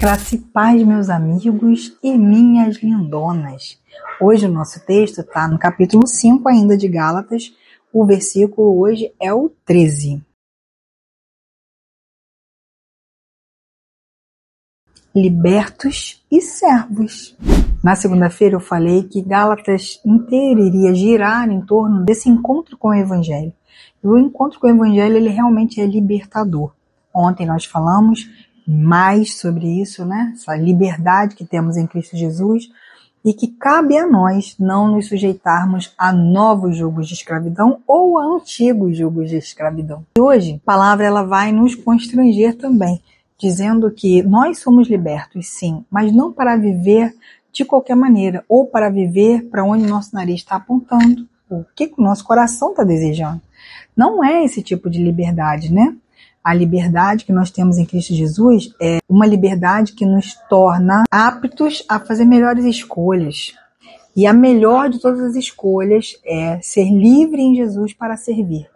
Graça e paz, meus amigos e minhas lindonas. Hoje o nosso texto está no capítulo 5 ainda de Gálatas. O versículo hoje é o 13. Libertos e servos. Na segunda-feira eu falei que Gálatas inteiro iria girar em torno desse encontro com o Evangelho. E o encontro com o Evangelho, ele realmente é libertador. Ontem nós falamos mais sobre isso, né? Essa liberdade que temos em Cristo Jesus e que cabe a nós não nos sujeitarmos a novos jugos de escravidão ou a antigos jugos de escravidão. E hoje a palavra ela vai nos constranger também, dizendo que nós somos libertos, sim, mas não para viver de qualquer maneira ou para viver para onde nosso nariz está apontando, o que o nosso coração está desejando. Não é esse tipo de liberdade, né? A liberdade que nós temos em Cristo Jesus é uma liberdade que nos torna aptos a fazer melhores escolhas. E a melhor de todas as escolhas é ser livre em Jesus para servir.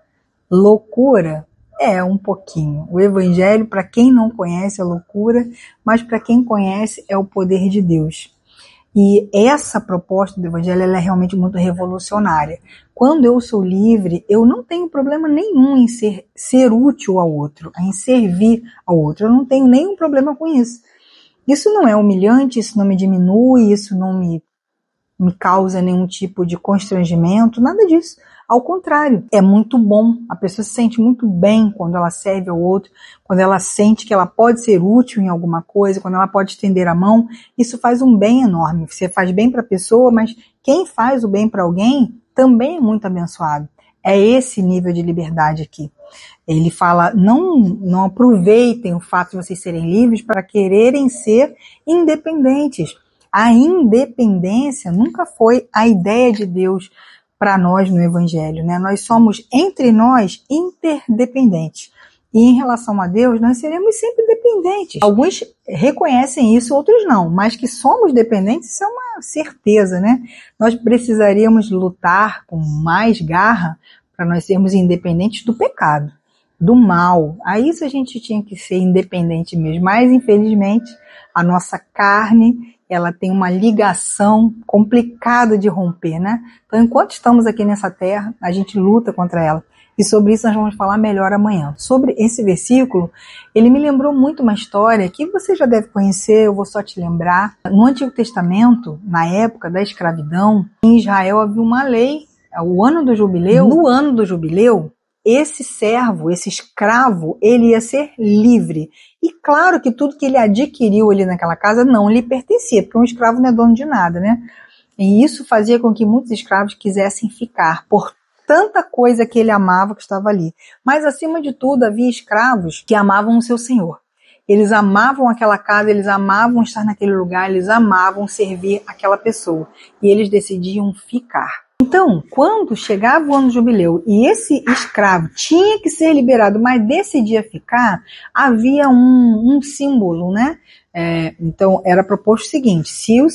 Loucura? É um pouquinho. O Evangelho, para quem não conhece, é loucura, mas para quem conhece, é o poder de Deus. E essa proposta do Evangelho ela é realmente muito revolucionária. Quando eu sou livre, eu não tenho problema nenhum em ser útil ao outro, em servir ao outro. Eu não tenho nenhum problema com isso. Isso não é humilhante, isso não me diminui, isso não me causa nenhum tipo de constrangimento, nada disso. Ao contrário, é muito bom. A pessoa se sente muito bem quando ela serve ao outro, quando ela sente que ela pode ser útil em alguma coisa, quando ela pode estender a mão. Isso faz um bem enorme. Você faz bem para a pessoa, mas quem faz o bem para alguém também é muito abençoado. É esse nível de liberdade aqui. Ele fala, não aproveitem o fato de vocês serem livres para quererem ser independentes. A independência nunca foi a ideia de Deus para nós no Evangelho, né? Nós somos, entre nós, interdependentes. E em relação a Deus, nós seremos sempre dependentes. Alguns reconhecem isso, outros não. Mas que somos dependentes, isso é uma certeza, né? Nós precisaríamos lutar com mais garra para nós sermos independentes do pecado, do mal. Aí isso a gente tinha que ser independente mesmo. Mas, infelizmente, a nossa carne ela tem uma ligação complicada de romper, né? Então, enquanto estamos aqui nessa terra, a gente luta contra ela. E sobre isso nós vamos falar melhor amanhã. Sobre esse versículo, ele me lembrou muito uma história que você já deve conhecer, eu vou só te lembrar. No Antigo Testamento, na época da escravidão, em Israel havia uma lei, o ano do jubileu. No ano do jubileu, esse servo, esse escravo, ele ia ser livre. E claro que tudo que ele adquiriu ali naquela casa não lhe pertencia, porque um escravo não é dono de nada, né? E isso fazia com que muitos escravos quisessem ficar por tanta coisa que ele amava que estava ali. Mas acima de tudo, havia escravos que amavam o seu senhor. Eles amavam aquela casa, eles amavam estar naquele lugar, eles amavam servir aquela pessoa. E eles decidiam ficar. Então, quando chegava o ano do jubileu e esse escravo tinha que ser liberado, mas decidia ficar, havia um símbolo, né? Então, era proposto o seguinte, se o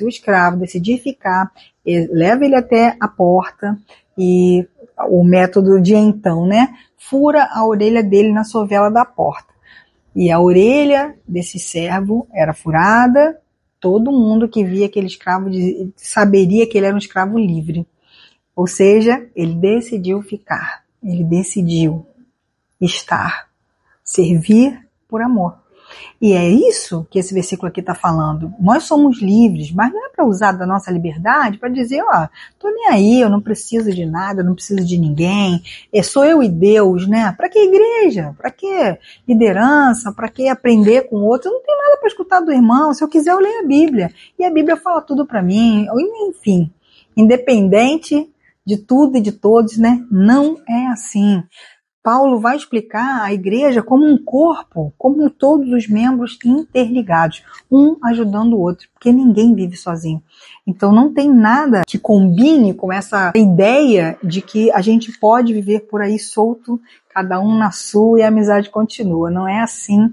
escravo decidir ficar, leva ele até a porta e o método de então, né? Fura a orelha dele na sovela da porta. E a orelha desse servo era furada. Todo mundo que via aquele escravo saberia que ele era um escravo livre. Ou seja, ele decidiu ficar. Ele decidiu estar. Servir por amor. E é isso que esse versículo aqui está falando. Nós somos livres, mas não é para usar da nossa liberdade para dizer, tô nem aí, eu não preciso de nada, eu não preciso de ninguém, sou eu e Deus, né? Para que igreja? Para que liderança? Para que aprender com outros? Eu não tenho nada para escutar do irmão, se eu quiser eu leio a Bíblia. E a Bíblia fala tudo para mim, enfim, independente de tudo e de todos, né? Não é assim. Paulo vai explicar a igreja como um corpo, como todos os membros interligados, um ajudando o outro, porque ninguém vive sozinho. Então não tem nada que combine com essa ideia de que a gente pode viver por aí solto, cada um na sua e a amizade continua. Não é assim.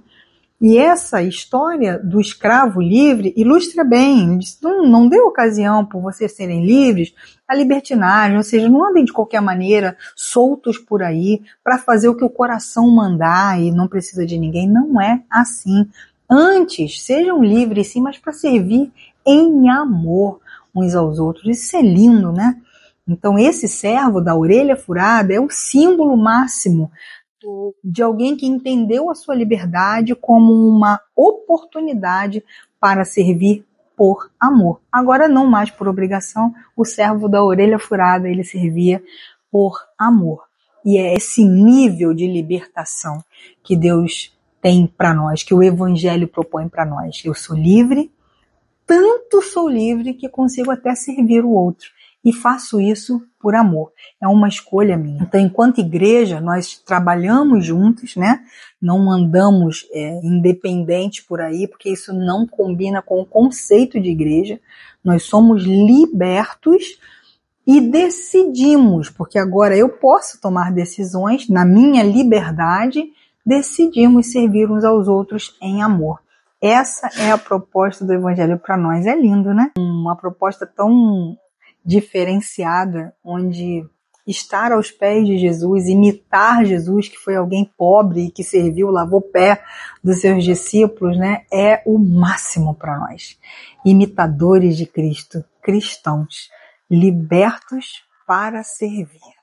E essa história do escravo livre ilustra bem, não dê ocasião por vocês serem livres a libertinagem, ou seja, não andem de qualquer maneira soltos por aí para fazer o que o coração mandar e não precisa de ninguém, não é assim. Antes, sejam livres sim, mas para servir em amor uns aos outros. Isso é lindo, né? Então esse servo da orelha furada é o símbolo máximo de alguém que entendeu a sua liberdade como uma oportunidade para servir por amor. Agora não mais por obrigação, o servo da orelha furada, ele servia por amor. E é esse nível de libertação que Deus tem para nós, que o Evangelho propõe para nós. Eu sou livre, tanto sou livre que consigo até servir o outro. E faço isso por amor. É uma escolha minha. Então, enquanto igreja, nós trabalhamos juntos, né? Não andamos independentes por aí, porque isso não combina com o conceito de igreja. Nós somos libertos e decidimos, porque agora eu posso tomar decisões na minha liberdade, decidimos servir uns aos outros em amor. Essa é a proposta do Evangelho para nós. É lindo, né? Uma proposta tão diferenciada, onde estar aos pés de Jesus, imitar Jesus, que foi alguém pobre e que serviu, lavou o pé dos seus discípulos, né? É o máximo para nós. Imitadores de Cristo, cristãos, libertos para servir.